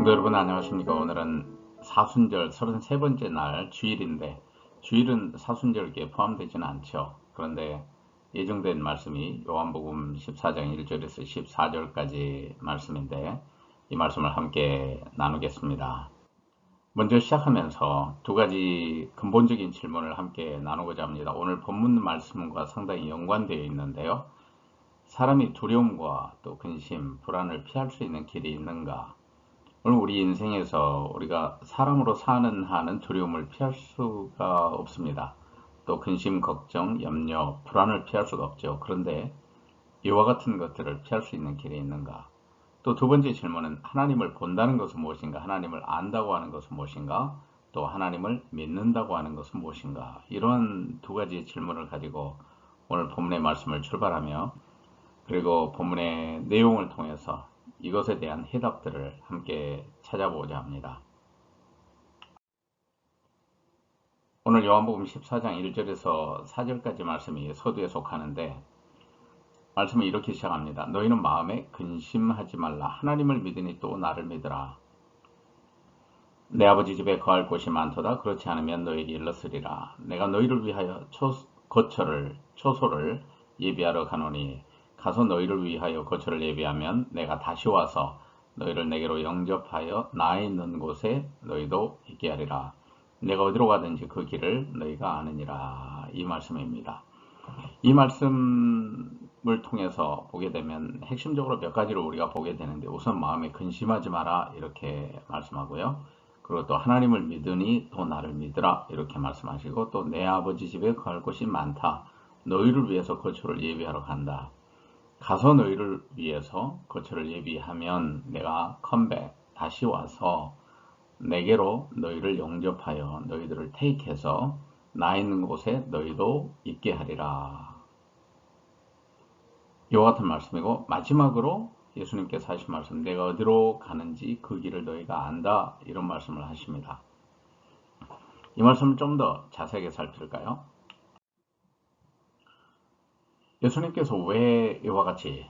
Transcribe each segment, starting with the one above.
성도 여러분 안녕하십니까. 오늘은 사순절 33번째 날 주일인데, 주일은 사순절기에 포함되지는 않죠. 그런데 예정된 말씀이 요한복음 14장 1절에서 14절까지 말씀인데, 이 말씀을 함께 나누겠습니다. 먼저 시작하면서 두 가지 근본적인 질문을 함께 나누고자 합니다. 오늘 본문 말씀과 상당히 연관되어 있는데요. 사람이 두려움과 또 근심, 불안을 피할 수 있는 길이 있는가? 오늘 우리 인생에서 우리가 사람으로 사는 한은 두려움을 피할 수가 없습니다. 또 근심, 걱정, 염려, 불안을 피할 수가 없죠. 그런데 이와 같은 것들을 피할 수 있는 길이 있는가? 또 두 번째 질문은 하나님을 본다는 것은 무엇인가? 하나님을 안다고 하는 것은 무엇인가? 또 하나님을 믿는다고 하는 것은 무엇인가? 이런 두 가지 질문을 가지고 오늘 본문의 말씀을 출발하며, 그리고 본문의 내용을 통해서 이것에 대한 해답들을 함께 찾아보고자 합니다. 오늘 요한복음 14장 1절에서 4절까지 말씀이 서두에 속하는데, 말씀을 이렇게 시작합니다. 너희는 마음에 근심하지 말라. 하나님을 믿으니 또 나를 믿으라. 내 아버지 집에 거할 곳이 많도다. 그렇지 않으면 너희에게 일렀으리라. 내가 너희를 위하여 초소를 예비하러 가노니, 가서 너희를 위하여 거처를 예비하면 내가 다시 와서 너희를 내게로 영접하여 나 있는 곳에 너희도 있게 하리라. 내가 어디로 가든지 그 길을 너희가 아느니라. 이 말씀입니다. 이 말씀을 통해서 보게 되면 핵심적으로 몇 가지를 우리가 보게 되는데, 우선 마음에 근심하지 마라 이렇게 말씀하고요. 그리고 또 하나님을 믿으니 또 나를 믿으라 이렇게 말씀하시고, 또 내 아버지 집에 거할 곳이 많다. 너희를 위해서 거처를 예비하러 간다. 가서 너희를 위해서 거처를 예비하면 내가 컴백, 다시 와서 내게로 너희를 영접하여 너희들을 테이크해서 나 있는 곳에 너희도 있게 하리라. 이와 같은 말씀이고, 마지막으로 예수님께서 하신 말씀, 내가 어디로 가는지 그 길을 너희가 안다, 이런 말씀을 하십니다. 이 말씀을 좀 더 자세하게 살필까요? 예수님께서 왜 이와 같이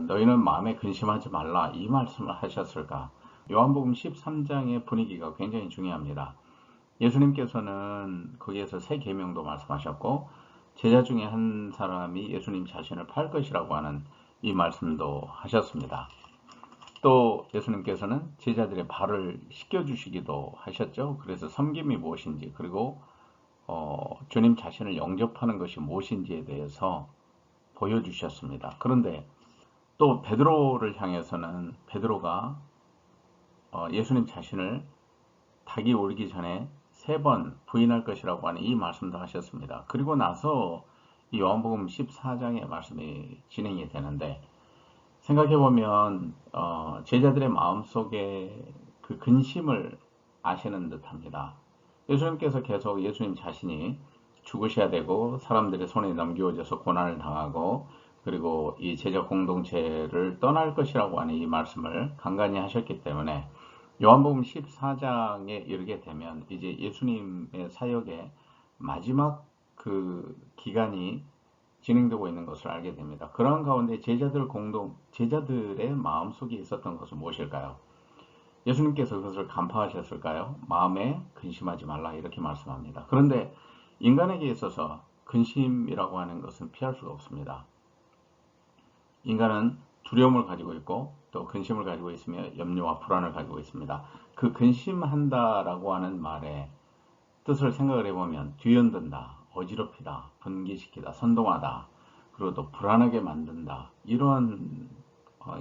너희는 마음에 근심하지 말라 이 말씀을 하셨을까? 요한복음 13장의 분위기가 굉장히 중요합니다. 예수님께서는 거기에서 세 계명도 말씀하셨고, 제자 중에 한 사람이 예수님 자신을 팔 것이라고 하는 이 말씀도 하셨습니다. 또 예수님께서는 제자들의 발을 씻겨주시기도 하셨죠. 그래서 섬김이 무엇인지, 그리고 주님 자신을 영접하는 것이 무엇인지에 대해서 보여주셨습니다. 그런데 또 베드로를 향해서는 베드로가 예수님 자신을 닭이 울기 전에 3번 부인할 것이라고 하는 이 말씀도 하셨습니다. 그리고 나서 이 요한복음 14장의 말씀이 진행이 되는데, 생각해보면 제자들의 마음속에 그 근심을 아시는 듯합니다. 예수님께서 계속 예수님 자신이 죽으셔야 되고 사람들의 손에 넘겨져서 고난을 당하고, 그리고 이 제자 공동체를 떠날 것이라고 하는 이 말씀을 간간히 하셨기 때문에 요한복음 14장에 이르게 되면 이제 예수님의 사역의 마지막 그 기간이 진행되고 있는 것을 알게 됩니다. 그러한 가운데 제자들의 마음속에 있었던 것은 무엇일까요? 예수님께서 그것을 간파하셨을까요? 마음에 근심하지 말라 이렇게 말씀합니다. 그런데 인간에게 있어서 근심이라고 하는 것은 피할 수가 없습니다. 인간은 두려움을 가지고 있고 또 근심을 가지고 있으며 염려와 불안을 가지고 있습니다. 그 근심한다라고 하는 말의 뜻을 생각을 해보면 뒤흔든다, 어지럽히다, 분기시키다, 선동하다, 그리고 또 불안하게 만든다, 이런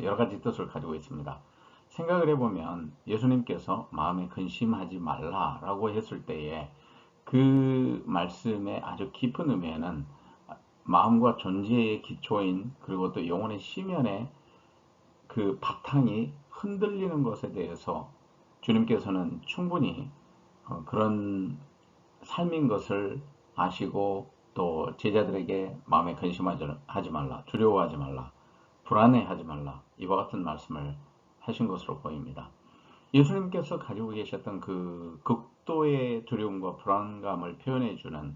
여러 가지 뜻을 가지고 있습니다. 생각을 해보면 예수님께서 마음에 근심하지 말라라고 했을 때에 그 말씀의 아주 깊은 의미에는 마음과 존재의 기초인, 그리고 또 영혼의 심연의 그 바탕이 흔들리는 것에 대해서 주님께서는 충분히 그런 삶인 것을 아시고, 또 제자들에게 마음에 근심하지 말라, 두려워하지 말라, 불안해하지 말라, 이와 같은 말씀을 하신 것으로 보입니다. 예수님께서 가지고 계셨던 그 극도의 두려움과 불안감을 표현해 주는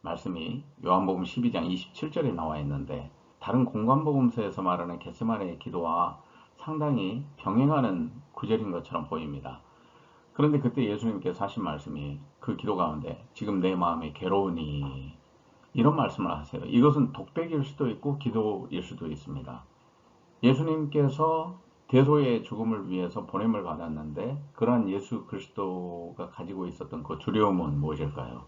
말씀이 요한복음 12장 27절에 나와 있는데, 다른 공관복음서에서 말하는 겟세마네의 기도와 상당히 병행하는 구절인 것처럼 보입니다. 그런데 그때 예수님께서 하신 말씀이 그 기도 가운데 지금 내 마음이 괴로우니 이런 말씀을 하세요. 이것은 독백일 수도 있고 기도일 수도 있습니다. 예수님께서 대소의 죽음을 위해서 보냄을 받았는데 그러한 예수 그리스도가 가지고 있었던 그 두려움은 무엇일까요?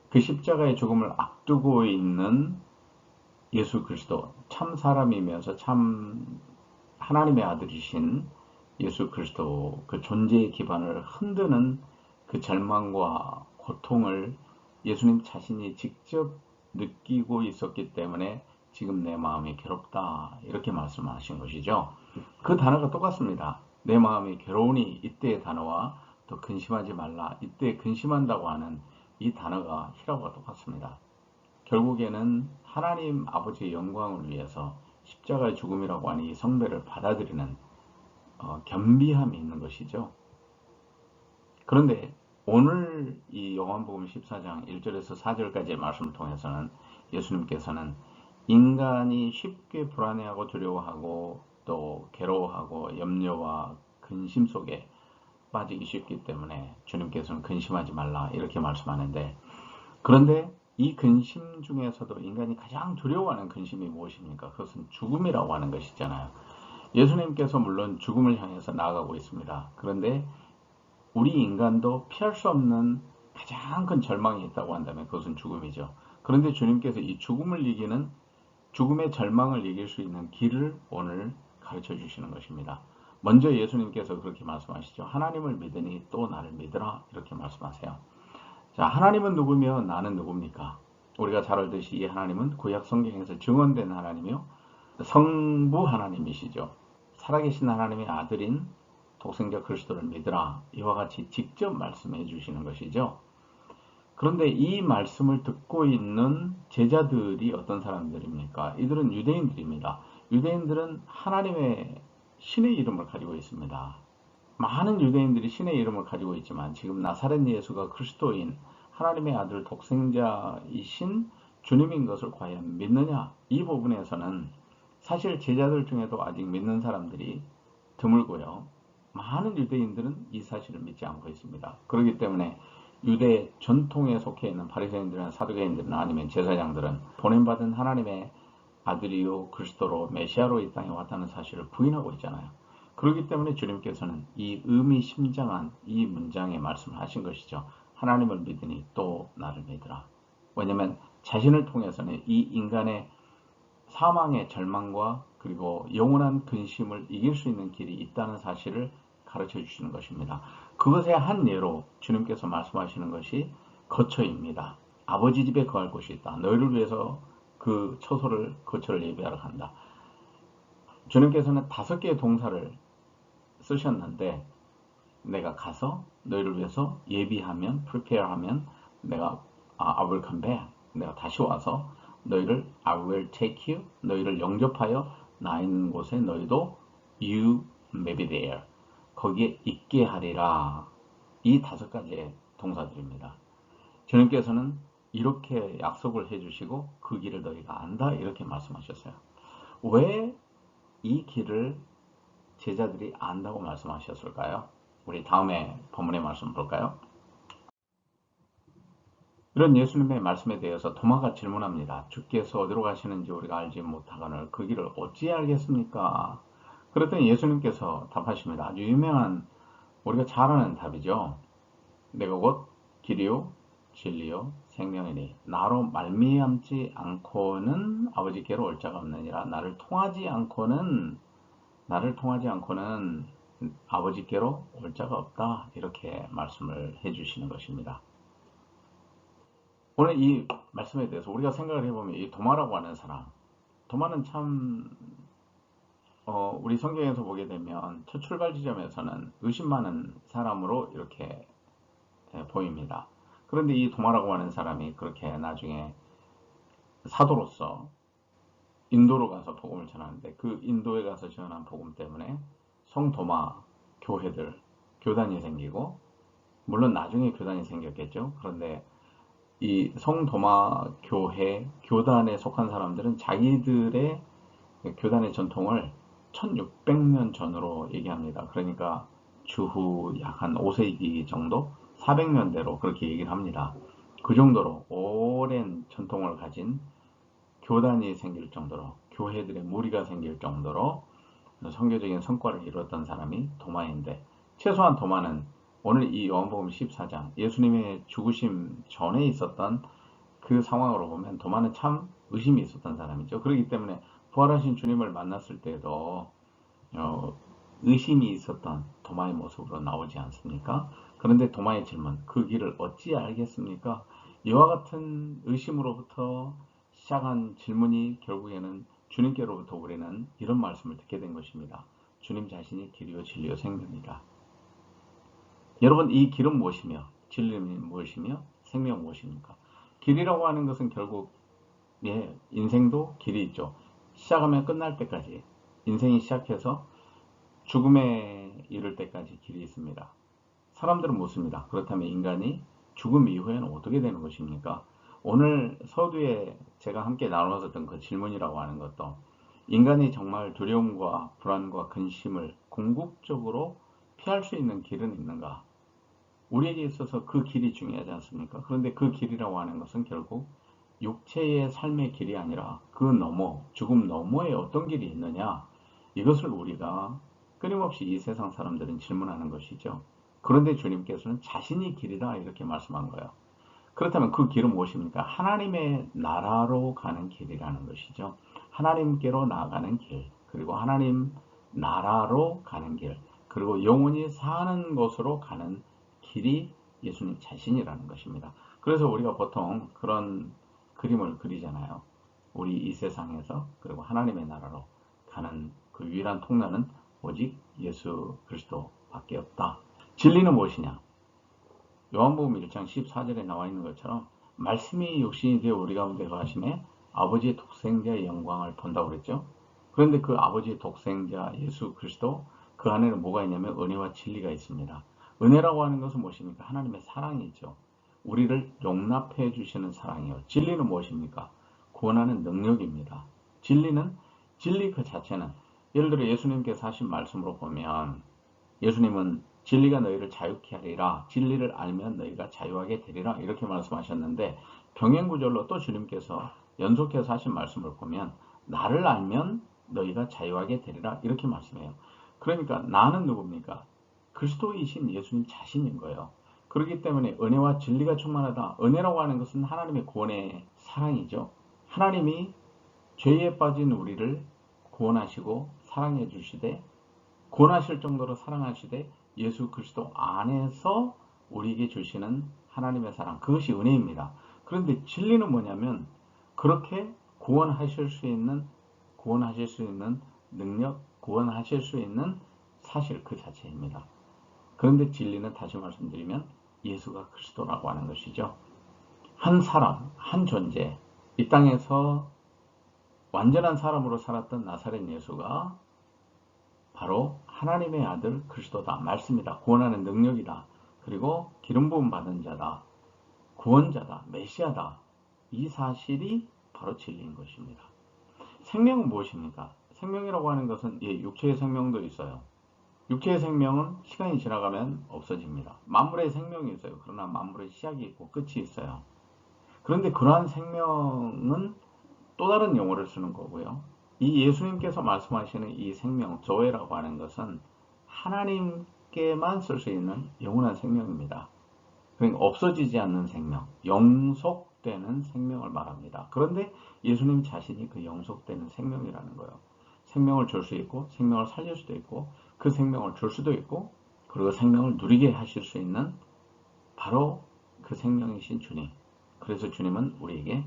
그 십자가의 죽음을 앞두고 있는 예수 그리스도, 참 사람이면서 참 하나님의 아들이신 예수 그리스도 그 존재의 기반을 흔드는 그 절망과 고통을 예수님 자신이 직접 느끼고 있었기 때문에 지금 내 마음이 괴롭다 이렇게 말씀하신 것이죠. 그 단어가 똑같습니다. 내 마음이 괴로우니 이때의 단어와 또 근심하지 말라 이때 근심한다고 하는 이 단어가 히라고가 똑같습니다. 결국에는 하나님 아버지의 영광을 위해서 십자가의 죽음이라고 하는 이 성배를 받아들이는 겸비함이 있는 것이죠. 그런데 오늘 이 요한복음 14장 1절에서 4절까지의 말씀을 통해서는 예수님께서는 인간이 쉽게 불안해하고 두려워하고 또 괴로워하고 염려와 근심 속에 빠지기 쉽기 때문에 주님께서는 근심하지 말라 이렇게 말씀하는데, 그런데 이 근심 중에서도 인간이 가장 두려워하는 근심이 무엇입니까? 그것은 죽음이라고 하는 것이잖아요. 예수님께서 물론 죽음을 향해서 나아가고 있습니다. 그런데 우리 인간도 피할 수 없는 가장 큰 절망이 있다고 한다면 그것은 죽음이죠. 그런데 주님께서 이 죽음을 이기는, 죽음의 절망을 이길 수 있는 길을 오늘 가르쳐 주시는 것입니다. 먼저 예수님께서 그렇게 말씀하시죠. 하나님을 믿으니 또 나를 믿으라 이렇게 말씀하세요. 자, 하나님은 누구며 나는 누굽니까? 우리가 잘 알듯이 이 하나님은 구약 성경에서 증언된 하나님이요 성부 하나님이시죠. 살아계신 하나님의 아들인 독생자 그리스도를 믿으라 이와 같이 직접 말씀해 주시는 것이죠. 그런데 이 말씀을 듣고 있는 제자들이 어떤 사람들입니까? 이들은 유대인들입니다. 유대인들은 하나님의 신의 이름을 가지고 있습니다. 많은 유대인들이 신의 이름을 가지고 있지만 지금 나사렛 예수가 그리스도인 하나님의 아들 독생자이신 주님인 것을 과연 믿느냐? 이 부분에서는 사실 제자들 중에도 아직 믿는 사람들이 드물고요. 많은 유대인들은 이 사실을 믿지 않고 있습니다. 그렇기 때문에 유대 전통에 속해 있는 바리새인들이나 사두개인들이나 아니면 제사장들은 보냄받은 하나님의 아들이요 그리스도로 메시아로 이 땅에 왔다는 사실을 부인하고 있잖아요. 그렇기 때문에 주님께서는 이 의미심장한 이 문장에 말씀을 하신 것이죠. 하나님을 믿으니 또 나를 믿으라. 왜냐하면 자신을 통해서는 이 인간의 사망의 절망과 그리고 영원한 근심을 이길 수 있는 길이 있다는 사실을 가르쳐 주시는 것입니다. 그것의 한 예로 주님께서 말씀하시는 것이 거처입니다. 아버지 집에 거할 곳이 있다. 너희를 위해서 그 처소를 거처를 예비하러 간다. 주님께서는 5개의 동사를 쓰셨는데 내가 가서 너희를 위해서 예비하면 prepare하면 내가 I will come back. 내가 다시 와서 너희를 I will take you. 너희를 영접하여 나 있는 곳에 너희도 you may be there. 거기에 있게 하리라. 이 5가지의 동사들입니다. 주님께서는 이렇게 약속을 해주시고 그 길을 너희가 안다 이렇게 말씀하셨어요. 왜 이 길을 제자들이 안다고 말씀하셨을까요? 우리 다음에 본문의 말씀 볼까요? 이런 예수님의 말씀에 대해서 도마가 질문합니다. 주께서 어디로 가시는지 우리가 알지 못하거늘 그 길을 어찌 알겠습니까? 그랬더니 예수님께서 답하십니다. 아주 유명한 우리가 잘 아는 답이죠. 내가 곧 길이요 진리요 생명이니 나로 말미암지 않고는 아버지께로 올 자가 없느니라. 나를 통하지 않고는 아버지께로 올 자가 없다. 이렇게 말씀을 해주시는 것입니다. 오늘 이 말씀에 대해서 우리가 생각을 해보면 이 도마라고 하는 사람, 도마는 참 우리 성경에서 보게 되면 첫 출발 지점에서는 의심 많은 사람으로 이렇게 보입니다. 그런데 이 도마라고 하는 사람이 그렇게 나중에 사도로서 인도로 가서 복음을 전하는데 그 인도에 가서 전한 복음 때문에 성도마 교회들, 교단이 생기고 물론 나중에 교단이 생겼겠죠. 그런데 이 성도마 교회, 교단에 속한 사람들은 자기들의 교단의 전통을 1600년 전으로 얘기합니다. 그러니까 주후 약 한 5세기 정도? 400년대로 그렇게 얘기를 합니다. 그 정도로 오랜 전통을 가진 교단이 생길 정도로, 교회들의 무리가 생길 정도로 선교적인 성과를 이루었던 사람이 도마인데, 최소한 도마는 오늘 이 요한복음 14장 예수님의 죽으심 전에 있었던 그 상황으로 보면 도마는 참 의심이 있었던 사람이죠. 그렇기 때문에 부활하신 주님을 만났을 때에도 의심이 있었던 도마의 모습으로 나오지 않습니까? 그런데 도마의 질문, 그 길을 어찌 알겠습니까? 이와 같은 의심으로부터 시작한 질문이 결국에는 주님께로부터 우리는 이런 말씀을 듣게 된 것입니다. 주님 자신이 길이요 진리요 생명이다. 여러분, 이 길은 무엇이며 진리는 무엇이며 생명은 무엇입니까? 길이라고 하는 것은 결국 인생도 길이 있죠. 시작하면 끝날 때까지, 인생이 시작해서 죽음에 이를 때까지 길이 있습니다. 사람들은 묻습니다. 그렇다면 인간이 죽음 이후에는 어떻게 되는 것입니까? 오늘 서두에 제가 함께 나눴었던 그 질문이라고 하는 것도, 인간이 정말 두려움과 불안과 근심을 궁극적으로 피할 수 있는 길은 있는가? 우리에게 있어서 그 길이 중요하지 않습니까? 그런데 그 길이라고 하는 것은 결국 육체의 삶의 길이 아니라 그 너머, 죽음 너머에 어떤 길이 있느냐? 이것을 우리가 끊임없이 이 세상 사람들은 질문하는 것이죠. 그런데 주님께서는 자신이 길이다 이렇게 말씀한 거예요. 그렇다면 그 길은 무엇입니까? 하나님의 나라로 가는 길이라는 것이죠. 하나님께로 나아가는 길, 그리고 하나님 나라로 가는 길, 그리고 영원히 사는 곳으로 가는 길이 예수님 자신이라는 것입니다. 그래서 우리가 보통 그런 그림을 그리잖아요. 우리 이 세상에서 그리고 하나님의 나라로 가는 그 유일한 통로는 오직 예수 그리스도밖에 없다. 진리는 무엇이냐? 요한복음 1장 14절에 나와 있는 것처럼 말씀이 육신이 되어 우리 가운데 거하심에 아버지의 독생자의 영광을 본다고 그랬죠. 그런데 그 아버지의 독생자 예수 그리스도, 그 안에는 뭐가 있냐면 은혜와 진리가 있습니다. 은혜라고 하는 것은 무엇입니까? 하나님의 사랑이죠. 우리를 용납해 주시는 사랑이요. 진리는 무엇입니까? 구원하는 능력입니다. 진리 그 자체는, 예를 들어 예수님께서 하신 말씀으로 보면, 예수님은 진리가 너희를 자유케 하리라, 진리를 알면 너희가 자유하게 되리라 이렇게 말씀하셨는데, 병행구절로 또 주님께서 연속해서 하신 말씀을 보면 나를 알면 너희가 자유하게 되리라 이렇게 말씀해요. 그러니까 나는 누굽니까? 그리스도이신 예수님 자신인 거예요. 그렇기 때문에 은혜와 진리가 충만하다. 은혜라고 하는 것은 하나님의 구원의 사랑이죠. 하나님이 죄에 빠진 우리를 구원하시고 사랑해 주시되, 구원하실 정도로 사랑하시되 예수 그리스도 안에서 우리에게 주시는 하나님의 사랑, 그것이 은혜입니다. 그런데 진리는 뭐냐면 그렇게 구원하실 수 있는 능력, 구원하실 수 있는 사실 그 자체입니다. 그런데 진리는 다시 말씀드리면 예수가 그리스도라고 하는 것이죠. 한 사람, 한 존재, 이 땅에서 완전한 사람으로 살았던 나사렛 예수가 바로 하나님의 아들 그리스도다, 말씀이다, 구원하는 능력이다, 그리고 기름 부음 받은 자다, 구원자다, 메시아다. 이 사실이 바로 진리인 것입니다. 생명은 무엇입니까? 생명이라고 하는 것은 육체의 생명도 있어요. 육체의 생명은 시간이 지나가면 없어집니다. 만물의 생명이 있어요. 그러나 만물의 시작이 있고 끝이 있어요. 그런데 그러한 생명은 또 다른 용어를 쓰는 거고요. 이 예수님께서 말씀하시는 이 생명, 조회라고 하는 것은 하나님께만 쓸 수 있는 영원한 생명입니다. 그러니까 없어지지 않는 생명, 영속되는 생명을 말합니다. 그런데 예수님 자신이 그 영속되는 생명이라는 거예요. 생명을 줄 수 있고, 생명을 살릴 수도 있고, 그 생명을 줄 수도 있고, 그리고 생명을 누리게 하실 수 있는 바로 그 생명이신 주님. 그래서 주님은 우리에게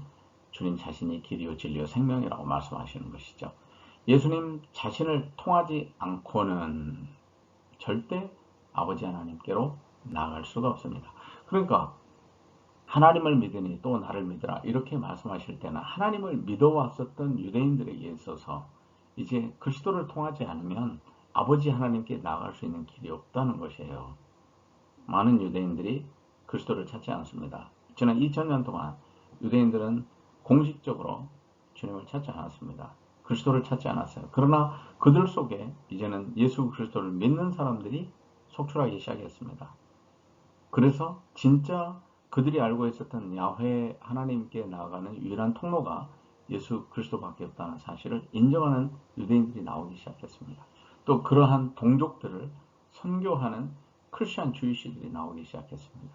주님 자신이 길이요 진리요 생명이라고 말씀하시는 것이죠. 예수님 자신을 통하지 않고는 절대 아버지 하나님께로 나아갈 수가 없습니다. 그러니까 하나님을 믿으니 또 나를 믿으라 이렇게 말씀하실 때는 하나님을 믿어왔었던 유대인들에게 있어서 이제 그리스도를 통하지 않으면 아버지 하나님께 나아갈 수 있는 길이 없다는 것이에요. 많은 유대인들이 그리스도를 찾지 않습니다. 지난 2000년 동안 유대인들은 공식적으로 주님을 찾지 않았습니다. 그리스도를 찾지 않았어요. 그러나 그들 속에 이제는 예수 그리스도를 믿는 사람들이 속출하기 시작했습니다. 그래서 진짜 그들이 알고 있었던 야훼 하나님께 나아가는 유일한 통로가 예수 그리스도밖에 없다는 사실을 인정하는 유대인들이 나오기 시작했습니다. 또 그러한 동족들을 선교하는 크리스천 주이시들이 나오기 시작했습니다.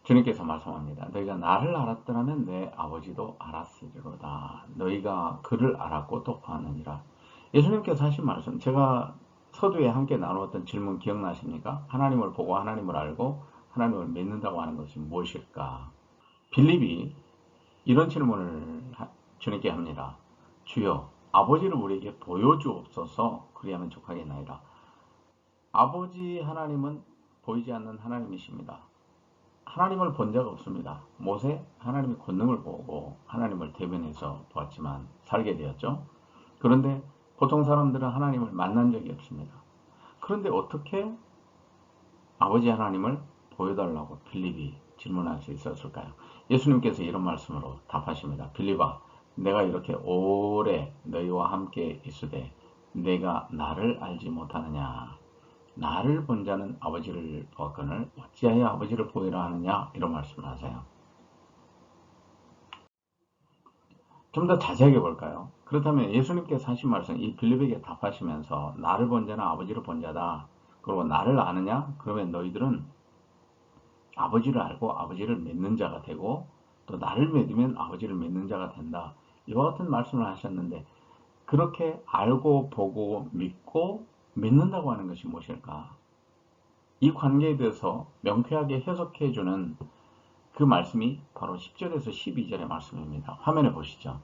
주님께서 말씀합니다. 너희가 나를 알았더라면 내 아버지도 알았으리로다. 너희가 그를 알았고 또 보았느니라. 예수님께서 하신 말씀, 제가 서두에 함께 나누었던 질문 기억나십니까? 하나님을 보고 하나님을 알고 하나님을 믿는다고 하는 것이 무엇일까? 빌립이 이런 질문을 주님께 합니다. 주여, 아버지를 우리에게 보여주옵소서. 그리하면 족하겠나이다. 아버지 하나님은 보이지 않는 하나님이십니다. 하나님을 본 적 없습니다. 모세 하나님의 권능을 보고 하나님을 대면해서 보았지만 살게 되었죠. 그런데 보통 사람들은 하나님을 만난 적이 없습니다. 그런데 어떻게 아버지 하나님을 보여달라고 빌립이 질문할 수 있었을까요? 예수님께서 이런 말씀으로 답하십니다. 빌립아, 내가 이렇게 오래 너희와 함께 있으되 내가 나를 알지 못하느냐? 나를 본 자는 아버지를 보았거늘 어찌하여 아버지를 보이라 하느냐? 이런 말씀을 하세요. 좀 더 자세하게 볼까요? 그렇다면 예수님께서 하신 말씀, 이 빌립에게 답하시면서 나를 본 자는 아버지를 본 자다. 그리고 나를 아느냐? 그러면 너희들은 아버지를 알고 아버지를 믿는 자가 되고 또 나를 믿으면 아버지를 믿는 자가 된다. 이와 같은 말씀을 하셨는데 그렇게 알고 보고 믿고 믿는다고 하는 것이 무엇일까? 이 관계에 대해서 명쾌하게 해석해주는 그 말씀이 바로 10절에서 12절의 말씀입니다. 화면에 보시죠.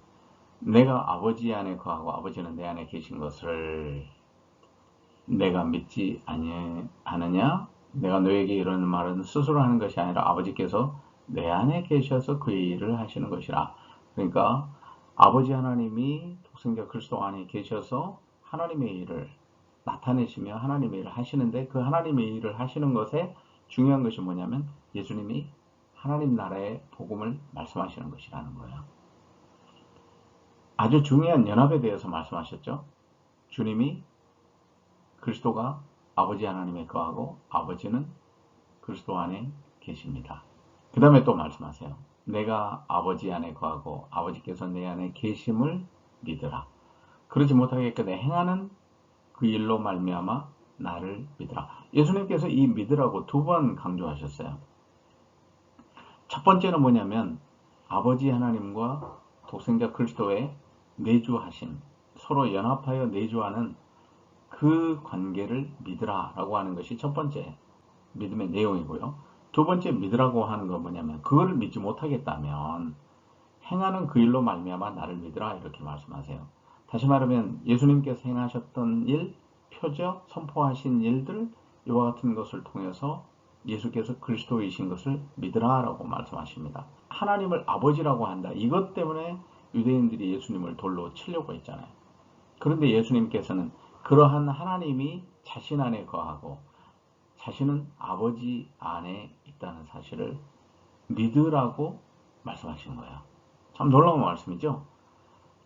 내가 아버지 안에 거하고 아버지는 내 안에 계신 것을 내가 믿지 아니하느냐? 내가 너에게 이러는 말은 스스로 하는 것이 아니라 아버지께서 내 안에 계셔서 그 일을 하시는 것이라. 그러니까 아버지 하나님이 독생자 그리스도 안에 계셔서 하나님의 일을 나타내시며 하나님의 일을 하시는데 그 하나님의 일을 하시는 것에 중요한 것이 뭐냐면 예수님이 하나님 나라의 복음을 말씀하시는 것이라는 거예요. 아주 중요한 연합에 대해서 말씀하셨죠. 주님이 그리스도가 아버지 하나님에 거하고 아버지는 그리스도 안에 계십니다. 그 다음에 또 말씀하세요. 내가 아버지 안에 거하고 아버지께서 내 안에 계심을 믿으라. 그러지 못하겠거든 행하는 그 일로 말미암아 나를 믿으라. 예수님께서 이 믿으라고 두 번 강조하셨어요. 첫 번째는 뭐냐면 아버지 하나님과 독생자 그리스도의 내주하신 서로 연합하여 내주하는 그 관계를 믿으라 라고 하는 것이 첫 번째 믿음의 내용이고요. 두 번째 믿으라고 하는 건 뭐냐면 그거를 믿지 못하겠다면 행하는 그 일로 말미암아 나를 믿으라 이렇게 말씀하세요. 다시 말하면 예수님께서 행하셨던 일, 표적, 선포하신 일들 이와 같은 것을 통해서 예수께서 그리스도이신 것을 믿으라 라고 말씀하십니다. 하나님을 아버지라고 한다. 이것 때문에 유대인들이 예수님을 돌로 치려고 했잖아요. 그런데 예수님께서는 그러한 하나님이 자신 안에 거하고 자신은 아버지 안에 있다는 사실을 믿으라고 말씀하시는 거예요. 참 놀라운 말씀이죠.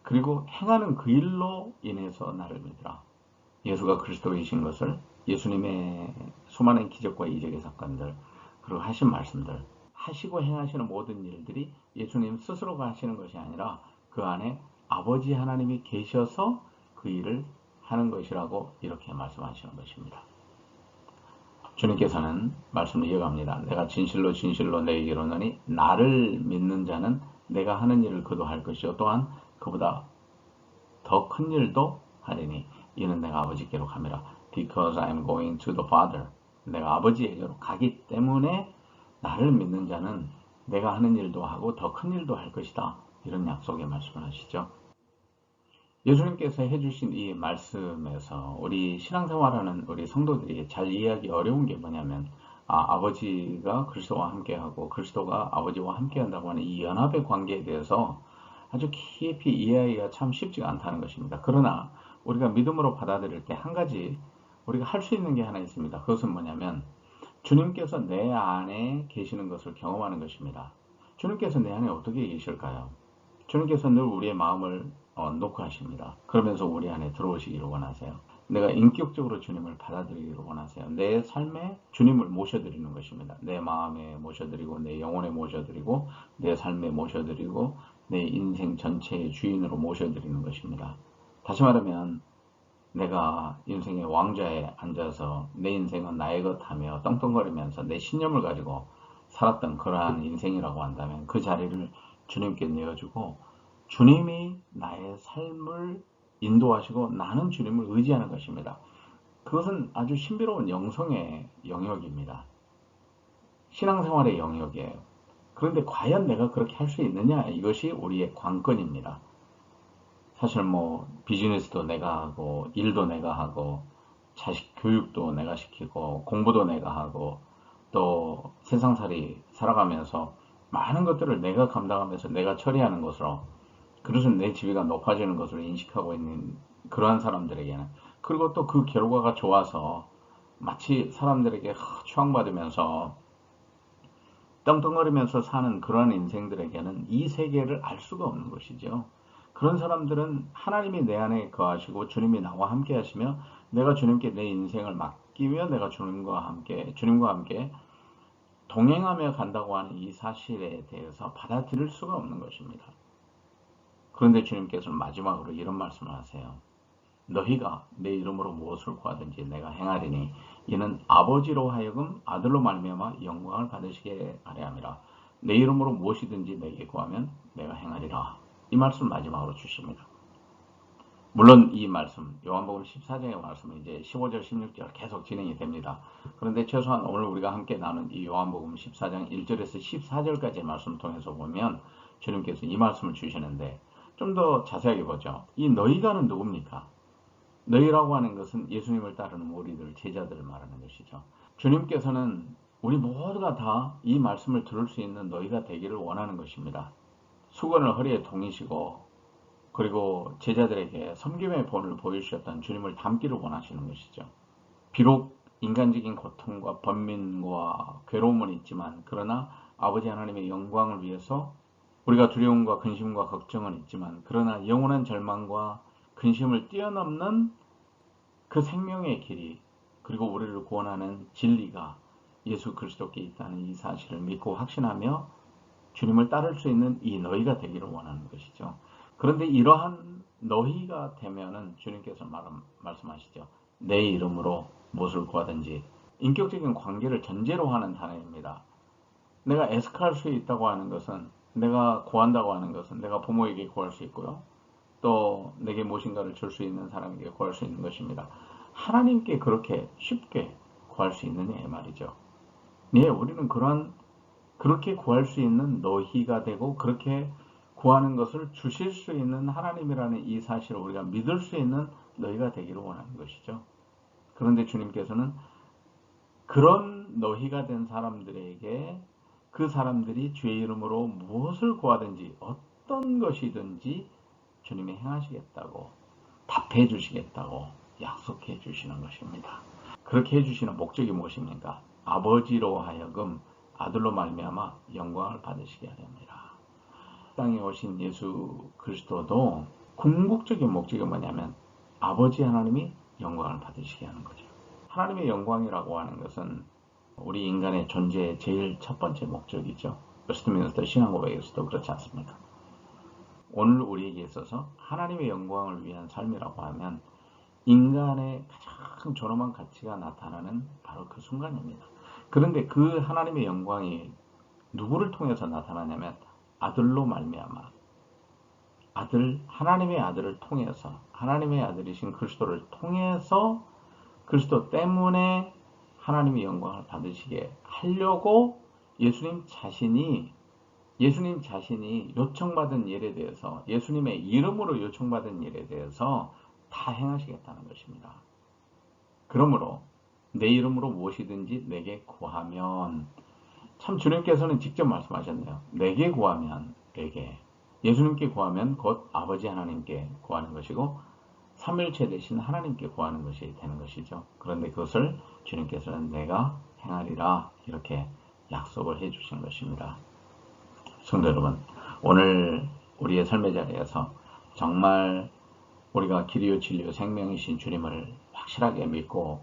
그리고 행하는 그 일로 인해서 나를 믿으라. 예수가 그리스도이신 것을 예수님의 수많은 기적과 이적의 사건들 그리고 하신 말씀들 하시고 행하시는 모든 일들이 예수님 스스로가 하시는 것이 아니라 그 안에 아버지 하나님이 계셔서 그 일을 하는 것이라고 이렇게 말씀하시는 것입니다. 주님께서는 말씀을 이어갑니다. 내가 진실로 진실로 너희에게 이르노니 나를 믿는 자는 내가 하는 일을 그도 할 것이요 또한 그보다 더 큰 일도 하리니 이는 내가 아버지께로 감이라. Because I am going to the Father. 내가 아버지에게로 가기 때문에 나를 믿는 자는 내가 하는 일도 하고 더 큰 일도 할 것이다. 이런 약속의 말씀을 하시죠. 예수님께서 해주신 이 말씀에서 우리 신앙생활하는 우리 성도들이 잘 이해하기 어려운 게 뭐냐면 아버지가 그리스도와 함께하고 그리스도가 아버지와 함께한다고 하는 이 연합의 관계에 대해서 아주 깊이 이해하기가 참 쉽지가 않다는 것입니다. 그러나 우리가 믿음으로 받아들일 때 한 가지 우리가 할 수 있는 게 하나 있습니다. 그것은 뭐냐면 주님께서 내 안에 계시는 것을 경험하는 것입니다. 주님께서 내 안에 어떻게 계실까요? 주님께서 늘 우리의 마음을 놓고 하십니다. 그러면서 우리 안에 들어오시기를 원하세요. 내가 인격적으로 주님을 받아들이기를 원하세요. 내 삶에 주님을 모셔드리는 것입니다. 내 마음에 모셔드리고 내 영혼에 모셔드리고 내 삶에 모셔드리고 내 인생 전체의 주인으로 모셔드리는 것입니다. 다시 말하면 내가 인생의 왕좌에 앉아서 내 인생은 나의 것 하며 떵떵거리면서 내 신념을 가지고 살았던 그러한 인생이라고 한다면 그 자리를 주님께 내어주고 주님이 나의 삶을 인도하시고 나는 주님을 의지하는 것입니다. 그것은 아주 신비로운 영성의 영역입니다. 신앙생활의 영역이에요. 그런데 과연 내가 그렇게 할 수 있느냐? 이것이 우리의 관건입니다. 사실 뭐 비즈니스도 내가 하고 일도 내가 하고 자식 교육도 내가 시키고 공부도 내가 하고 또 세상살이 살아가면서 많은 것들을 내가 감당하면서 내가 처리하는 것으로 그릇은 내 지위가 높아지는 것으로 인식하고 있는 그러한 사람들에게는 그리고 또 그 결과가 좋아서 마치 사람들에게 추앙받으면서 떵떵거리면서 사는 그러한 인생들에게는 이 세계를 알 수가 없는 것이죠. 그런 사람들은 하나님이 내 안에 거하시고 주님이 나와 함께 하시며 내가 주님께 내 인생을 맡기며 내가 주님과 함께 동행하며 간다고 하는 이 사실에 대해서 받아들일 수가 없는 것입니다. 그런데 주님께서는 마지막으로 이런 말씀을 하세요. 너희가 내 이름으로 무엇을 구하든지 내가 행하리니 이는 아버지로 하여금 아들로 말미암아 영광을 받으시게 하려 함이라. 내 이름으로 무엇이든지 내게 구하면 내가 행하리라. 이 말씀을 마지막으로 주십니다. 물론 이 말씀 요한복음 14장의 말씀은 이제 15절 16절 계속 진행이 됩니다. 그런데 최소한 오늘 우리가 함께 나눈 이 요한복음 14장 1절에서 14절까지의 말씀을 통해서 보면 주님께서 이 말씀을 주시는데 좀 더 자세하게 보죠. 이 너희가는 누굽니까? 너희라고 하는 것은 예수님을 따르는 우리들 제자들을 말하는 것이죠. 주님께서는 우리 모두가 다 이 말씀을 들을 수 있는 너희가 되기를 원하는 것입니다. 수건을 허리에 동이시고 그리고 제자들에게 섬김의 본을 보여주셨던 주님을 닮기를 원하시는 것이죠. 비록 인간적인 고통과 번민과 괴로움은 있지만 그러나 아버지 하나님의 영광을 위해서 우리가 두려움과 근심과 걱정은 있지만 그러나 영원한 절망과 근심을 뛰어넘는 그 생명의 길이 그리고 우리를 구원하는 진리가 예수 그리스도께 있다는 이 사실을 믿고 확신하며 주님을 따를 수 있는 이 너희가 되기를 원하는 것이죠. 그런데 이러한 너희가 되면은 주님께서 말씀하시죠. 내 이름으로 무엇을 구하든지 인격적인 관계를 전제로 하는 단어입니다. 내가 애석할 수 있다고 하는 것은 내가 구한다고 하는 것은 내가 부모에게 구할 수 있고요. 또 내게 무엇인가를 줄 수 있는 사람에게 구할 수 있는 것입니다. 하나님께 그렇게 쉽게 구할 수 있느냐 이 말이죠. 예, 우리는 그렇게 구할 수 있는 너희가 되고 그렇게 구하는 것을 주실 수 있는 하나님이라는 이 사실을 우리가 믿을 수 있는 너희가 되기를 원하는 것이죠. 그런데 주님께서는 그런 너희가 된 사람들에게 그 사람들이 주의 이름으로 무엇을 구하든지 어떤 것이든지 주님이 행하시겠다고 답해 주시겠다고 약속해 주시는 것입니다. 그렇게 해주시는 목적이 무엇입니까? 아버지로 하여금 아들로 말미암아 영광을 받으시게 하렵니다. 땅에 오신 예수 그리스도도 궁극적인 목적이 뭐냐면 아버지 하나님이 영광을 받으시게 하는 거죠. 하나님의 영광이라고 하는 것은 우리 인간의 존재의 제일 첫 번째 목적이죠. 웨스트민스터 신앙고백에서도 그렇지 않습니까? 오늘 우리에게 있어서 하나님의 영광을 위한 삶이라고 하면 인간의 가장 존엄한 가치가 나타나는 바로 그 순간입니다. 그런데 그 하나님의 영광이 누구를 통해서 나타나냐면 아들로 말미암아 하나님의 아들을 통해서 하나님의 아들이신 그리스도를 통해서 그리스도 때문에 하나님의 영광을 받으시게 하려고 예수님 자신이 요청받은 일에 대해서 예수님의 이름으로 요청받은 일에 대해서 다 행하시겠다는 것입니다. 그러므로 내 이름으로 무엇이든지 내게 구하면 참 주님께서는 직접 말씀하셨네요. 내게 구하면 내게 예수님께 구하면 곧 아버지 하나님께 구하는 것이고 삼일체 되신 하나님께 구하는 것이 되는 것이죠. 그런데 그것을 주님께서는 내가 행하리라 이렇게 약속을 해주신 것입니다. 성도 여러분, 오늘 우리의 삶의 자리에서 정말 우리가 길이요 진리요 생명이신 주님을 확실하게 믿고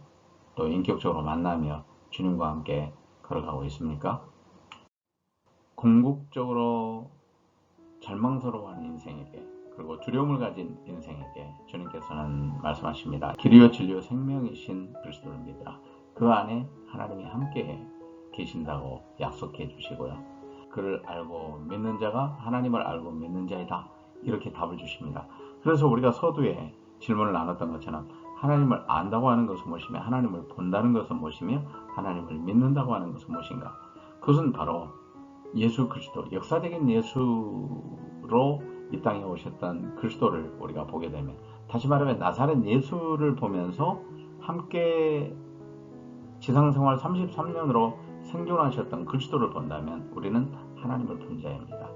또 인격적으로 만나며 주님과 함께 걸어가고 있습니까? 궁극적으로 절망스러워하는 인생에게 그리고 두려움을 가진 인생에게 주님께서는 말씀하십니다. 길이요 진리요 생명이신 그리스도를 믿으라. 그 안에 하나님이 함께 계신다고 약속해 주시고요. 그를 알고 믿는 자가 하나님을 알고 믿는 자이다. 이렇게 답을 주십니다. 그래서 우리가 서두에 질문을 나눴던 것처럼 하나님을 안다고 하는 것은 무엇이며 하나님을 본다는 것은 무엇이며 하나님을 믿는다고 하는 것은 무엇인가? 그것은 바로 예수 그리스도, 역사적인 예수로 이 땅에 오셨던 그리스도를 우리가 보게 되면, 다시 말하면 나사렛 예수를 보면서 함께 지상생활 33년으로 생존하셨던 그리스도를 본다면 우리는 하나님을 본 자입니다.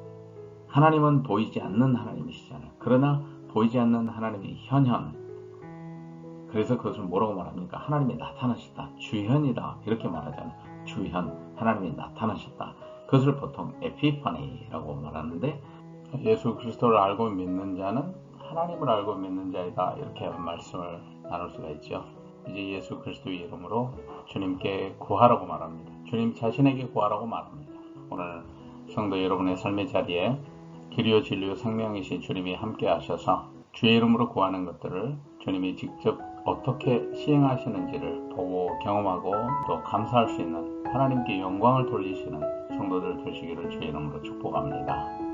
하나님은 보이지 않는 하나님이시잖아요. 그러나 보이지 않는 하나님이 현현, 그래서 그것을 뭐라고 말합니까? 하나님이 나타나셨다. 주현이다. 이렇게 말하잖아요. 주현, 하나님이 나타나셨다. 그것을 보통 에피파니라고 말하는데, 예수 그리스도를 알고 믿는 자는 하나님을 알고 믿는 자이다. 이렇게 말씀을 나눌 수가 있죠. 이제 예수 그리스도의 이름으로 주님께 구하라고 말합니다. 주님 자신에게 구하라고 말합니다. 오늘 성도 여러분의 삶의 자리에 길이요 진리요 생명이신 주님이 함께 하셔서 주의 이름으로 구하는 것들을 주님이 직접 어떻게 시행하시는지를 보고 경험하고 또 감사할 수 있는, 하나님께 영광을 돌리시는 성도들 되시기를 주의 이름으로 축복합니다.